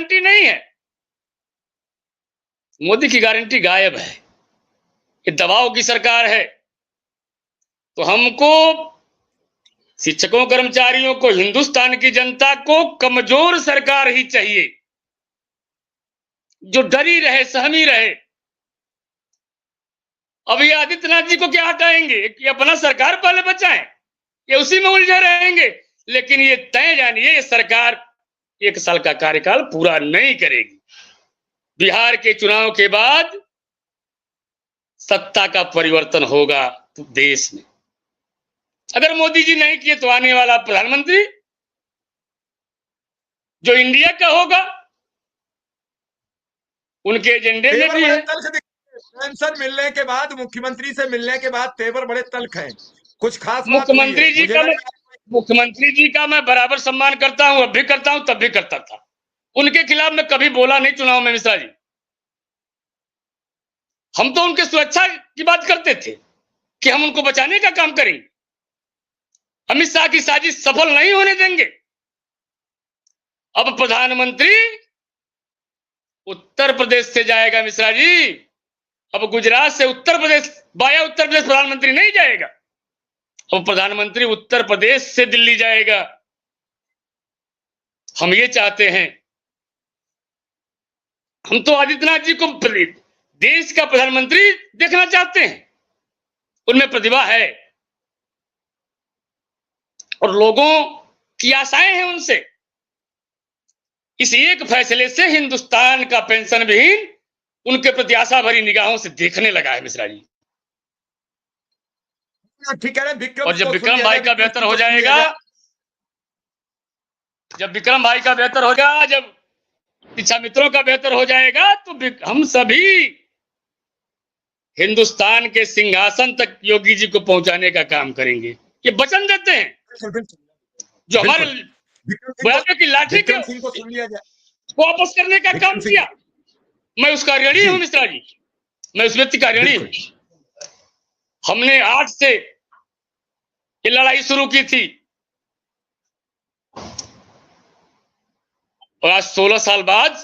Guarantee नहीं है। मोदी की गारंटी गायब है। ये दबाव की सरकार है। तो हमको, शिक्षकों कर्मचारियों को, हिंदुस्तान की जनता को कमजोर सरकार ही चाहिए, जो डरी रहे, सहमी रहे। अब ये आदित्यनाथ जी को क्या कहेंगे कि अपना सरकार पहले बचाएं, ये उसी में उलझे रहेंगे। लेकिन ये तय जानिए, ये सरकार 1 साल का कार्यकाल पूरा नहीं करेगी। बिहार के चुनाव के बाद सत्ता का परिवर्तन होगा देश में। अगर मोदी जी नहीं किए तो आने वाला प्रधानमंत्री जो इंडिया का होगा, उनके एजेंडे में भी है। पेंशन मिलने के बाद, मुख्यमंत्री से मिलने के बाद तेवर बड़े तल्ख हैं। कुछ खास मुख्यमंत्री जी का मैं बराबर सम्मान करता हूं, अब भी करता हूं, तब भी करता था। उनके खिलाफ मैं कभी बोला नहीं चुनाव में मिश्रा जी। हम तो उनके सुरक्षा की बात करते थे कि हम उनको बचाने का काम करेंगे। अमित शाह की साजिश सफल नहीं होने देंगे। अब प्रधानमंत्री उत्तर प्रदेश से जाएगा मिश्रा जी। अब गुजरात से उत्तर प्रदेश, वाया उत्तर प्रदेश प्रधानमंत्री नहीं जाएगा। अब प्रधानमंत्री उत्तर प्रदेश से दिल्ली जाएगा। हम ये चाहते हैं, हम तो आदित्यनाथ जी को देश का प्रधानमंत्री देखना चाहते हैं। उनमें प्रतिभा है और लोगों की आशाएं हैं उनसे। इस एक फैसले से हिंदुस्तान का पेंशन विहीन उनके प्रति आशा भरी निगाहों से देखने लगा है मिश्रा जी। ठीक है। और जब विक्रम भाई का बेहतर हो जाएगा, जब विक्रम भाई का बेहतर हो जाएगा, जब शिक्षा मित्रों का बेहतर हो जाएगा, तो हम सभी हिंदुस्तान के सिंहासन तक योगी जी को पहुंचाने का काम करेंगे। ये वचन देते हैं। जो हमारे बुढ़ापे की लाठी के को वापस करने का काम किया, मैं उसका ऋणी हूं मिश्रा जी। मैं उस व्यक्ति का ऋणी हूं। हमने 8 से ये लड़ाई शुरू की थी और आज 16 साल बाद,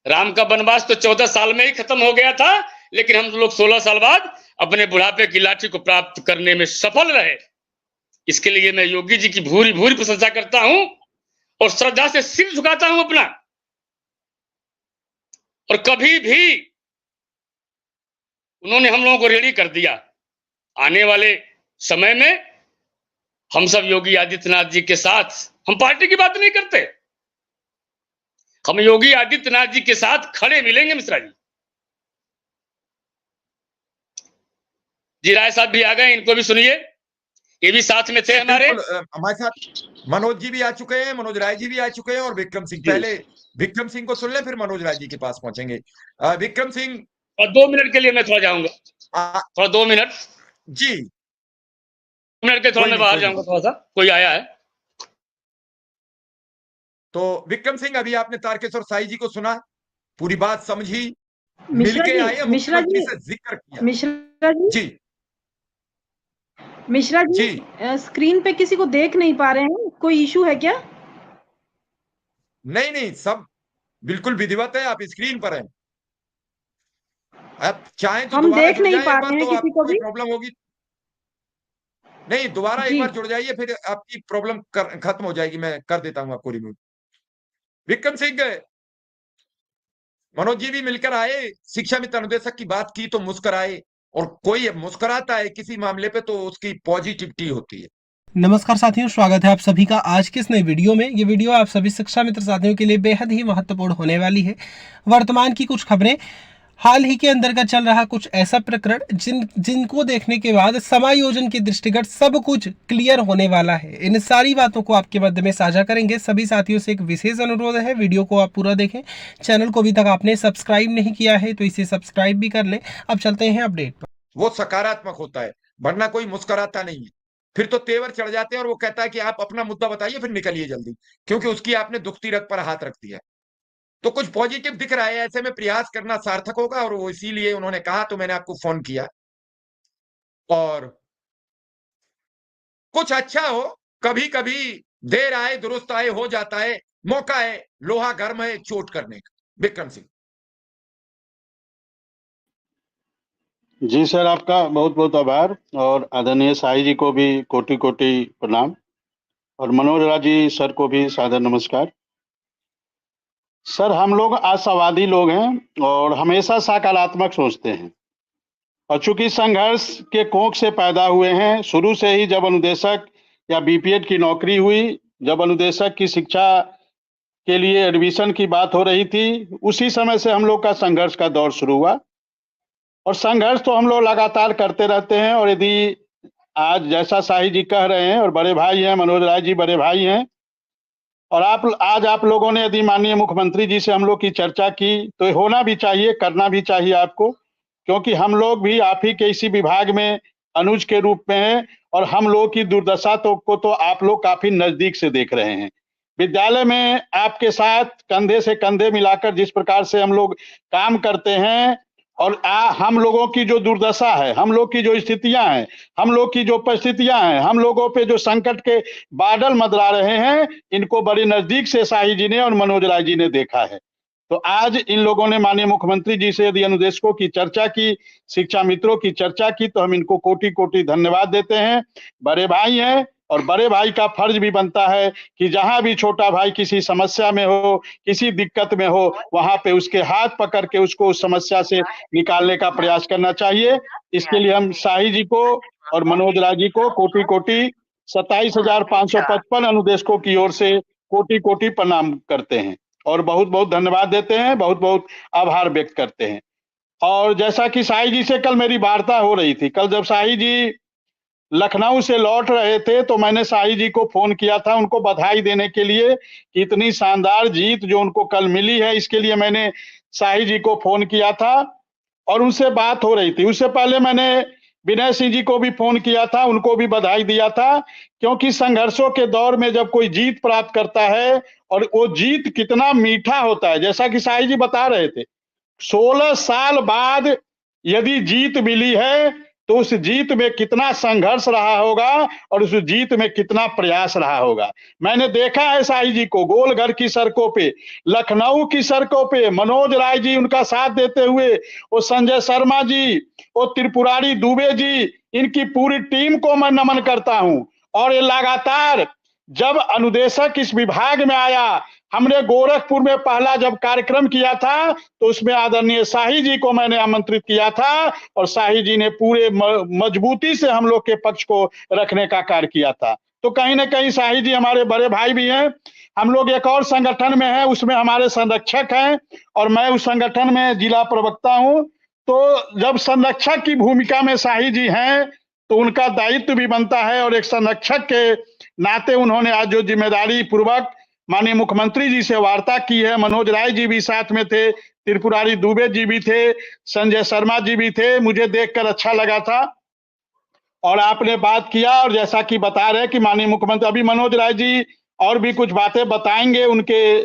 राम का वनवास तो 14 साल में ही खत्म हो गया था, लेकिन हम लोग 16 साल बाद अपने बुढ़ापे की लाठी को प्राप्त करने में सफल रहे। इसके लिए मैं योगी जी की भूरी भूरी प्रशंसा करता हूं और श्रद्धा से सिर झुकाता हूं अपना। और कभी भी उन्होंने हम लोगों को रेडी कर दिया। आने वाले समय में हम सब योगी आदित्यनाथ जी के साथ, हम पार्टी की बात नहीं करते, हम योगी आदित्यनाथ जी के साथ खड़े मिलेंगे मिश्रा जी। जी राय साहब भी आ गए, इनको भी सुनिए। ये भी साथ में थे हमारे साथ। मनोज जी भी आ चुके हैं, मनोज राय जी भी आ चुके हैं और विक्रम सिंह। पहले विक्रम सिंह को सुन ले, फिर मनोज राय जी के पास पहुंचेंगे। विक्रम सिंह, और 2 मिनट के लिए मैं थोड़ा जाऊंगा, थोड़ा 2 मिनट जी, 2 मिनट के थोड़ा मैं बाहर जाऊंगा, थोड़ा सा कोई आया है। तो विक्रम सिंह, अभी आपने तारकेश्वर साई जी को सुना, पूरी बात समझी, मिलके आए, मुख्यमंत्री से जिक्र किया। मिश्रा जी जी, मिश्रा जी, स्क्रीन पे किसी को देख नहीं पा रहे हैं, कोई इशू है क्या? नहीं, सब बिल्कुल विधिवत है। आप स्क्रीन पर हैं, आप चाहें तो हम देख नहीं पा रहे हैं तो किसी को भी। प्रॉब्लम होगी नहीं, दोबारा एक बार जुड़ जाइए, फिर आपकी प्रॉब्लम खत्म हो जाएगी। मैं कर देता हूं आपको रिमूव। विक्रम सिंह, मनोज जी भी मिलकर आए, शिक्षा मित्र अनुदेशक की बात की तो मुस्कुराए, और कोई मुस्कुराता है किसी मामले पे तो उसकी पॉजिटिविटी होती है। नमस्कार साथियों, स्वागत है आप सभी का आज के इस नए वीडियो में। ये वीडियो आप सभी शिक्षा मित्र साथियों के लिए बेहद ही महत्वपूर्ण होने वाली है। वर्तमान की कुछ खबरें, हाल ही के अंदर का चल रहा कुछ ऐसा प्रकरण जिनको देखने के बाद समायोजन के दृष्टिगत सब कुछ क्लियर होने वाला है। इन सारी बातों को आपके मध्य में साझा करेंगे। सभी साथियों से एक विशेष अनुरोध है, वीडियो को आप पूरा देखें। चैनल को अभी तक आपने सब्सक्राइब नहीं किया है तो इसे सब्सक्राइब भी कर लें। अब चलते हैं अपडेट पर। वो सकारात्मक होता है, वरना कोई मुस्कुराता नहीं है। फिर तो तेवर चढ़ जाते हैं और वो कहता है कि आप अपना मुद्दा बताइए, फिर निकलिए जल्दी, क्योंकि उसकी आपने दुखती रग पर हाथ रख दिया। तो कुछ पॉजिटिव दिख रहा है, ऐसे में प्रयास करना सार्थक होगा, और वो इसीलिए उन्होंने कहा, तो मैंने आपको फोन किया। और कुछ अच्छा हो, कभी कभी देर आए दुरुस्त आए हो जाता है, मौका है, लोहा गर्म है चोट करने का। विक्रम सिंह। जी सर, आपका बहुत बहुत आभार और आदरणीय शाही जी को भी कोटि कोटि प्रणाम और मनोज राज जी सर को भी सादर नमस्कार। सर, हम लोग आशावादी लोग हैं और हमेशा सकारात्मक सोचते हैं और चूंकि संघर्ष के कोख से पैदा हुए हैं, शुरू से ही जब अनुदेशक या बीपीएड की नौकरी हुई, जब अनुदेशक की शिक्षा के लिए एडमिशन की बात हो रही थी, उसी समय से हम लोग का संघर्ष का दौर शुरू हुआ और संघर्ष तो हम लोग लगातार करते रहते हैं। और यदि आज जैसा शाही जी कह रहे हैं और बड़े भाई हैं, मनोज राय जी बड़े भाई हैं, और आज आप लोगों ने यदि माननीय मुख्यमंत्री जी से हम लोग की चर्चा की तो होना भी चाहिए, करना भी चाहिए आपको, क्योंकि हम लोग भी आप ही के इसी विभाग में अनुज के रूप में हैं और हम लोग की दुर्दशा तो आप लोग काफी नजदीक से देख रहे हैं। विद्यालय में आपके साथ कंधे से कंधे मिलाकर जिस प्रकार से हम लोग काम करते हैं और हम लोगों की जो दुर्दशा है, हम लोग की जो स्थितियां हैं, हम लोग की जो परिस्थितियां हैं, हम लोगों पे जो संकट के बादल मंडरा रहे हैं, इनको बड़ी नजदीक से शाही जी ने और मनोज राय जी ने देखा है। तो आज इन लोगों ने माननीय मुख्यमंत्री जी से यदि अनुदेशकों की चर्चा की, शिक्षा मित्रों की चर्चा की, तो हम इनको कोटि कोटि धन्यवाद देते हैं। बड़े भाई हैं और बड़े भाई का फर्ज भी बनता है कि जहां भी छोटा भाई किसी समस्या में हो, किसी दिक्कत में हो, वहां पे उसके हाथ पकड़ के उसको उस समस्या से निकालने का प्रयास करना चाहिए। इसके लिए हम शाही जी को और मनोज राय जी को कोटि कोटि 27,555 अनुदेशकों की ओर से कोटि कोटि प्रणाम करते हैं और बहुत बहुत धन्यवाद देते हैं, बहुत बहुत आभार व्यक्त करते हैं। और जैसा कि शाही जी से कल मेरी वार्ता हो रही थी, कल जब शाही जी लखनऊ से लौट रहे थे तो मैंने शाही जी को फोन किया था उनको बधाई देने के लिए कि इतनी शानदार जीत जो उनको कल मिली है, इसके लिए मैंने शाही जी को फोन किया था और उनसे बात हो रही थी। उससे पहले मैंने विनय सिंह जी को भी फोन किया था, उनको भी बधाई दिया था, क्योंकि संघर्षों के दौर में जब कोई जीत प्राप्त करता है और वो जीत कितना मीठा होता है, जैसा कि शाही जी बता रहे थे, 16 साल बाद यदि जीत मिली है तो उस जीत में कितना संघर्ष रहा होगा और उस जीत में कितना प्रयास रहा होगा। मैंने देखा है शाही जी को गोलघर की सड़कों पे, लखनऊ की सड़कों पे मनोज राय जी उनका साथ देते हुए, वो संजय शर्मा जी, वो त्रिपुरारी दुबे जी, इनकी पूरी टीम को मैं नमन करता हूं। और ये लगातार जब अनुदेशक इस विभाग में आया, हमने गोरखपुर में पहला जब कार्यक्रम किया था तो उसमें आदरणीय शाही जी को मैंने आमंत्रित किया था और शाही जी ने पूरे मजबूती से हम लोग के पक्ष को रखने का कार्य किया था। तो कहीं ना कहीं शाही जी हमारे बड़े भाई भी हैं। हम लोग एक और संगठन में हैं, उसमें हमारे संरक्षक हैं और मैं उस संगठन में जिला प्रवक्ता हूं। तो जब संरक्षक की भूमिका में शाही जी हैं तो उनका दायित्व भी बनता है और एक संरक्षक के नाते उन्होंने आज जो जिम्मेदारी पूर्वक माननीय मुख्यमंत्री जी से वार्ता की है, मनोज राय जी भी साथ में थे, त्रिपुरारी दुबे जी भी थे, संजय शर्मा जी भी थे, मुझे देखकर अच्छा लगा था। और आपने बात किया और जैसा कि बता रहे कि माननीय मुख्यमंत्री, अभी मनोज राय जी और भी कुछ बातें बताएंगे, उनके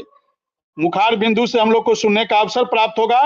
मुखार बिंदु से हम लोग को सुनने का अवसर प्राप्त होगा।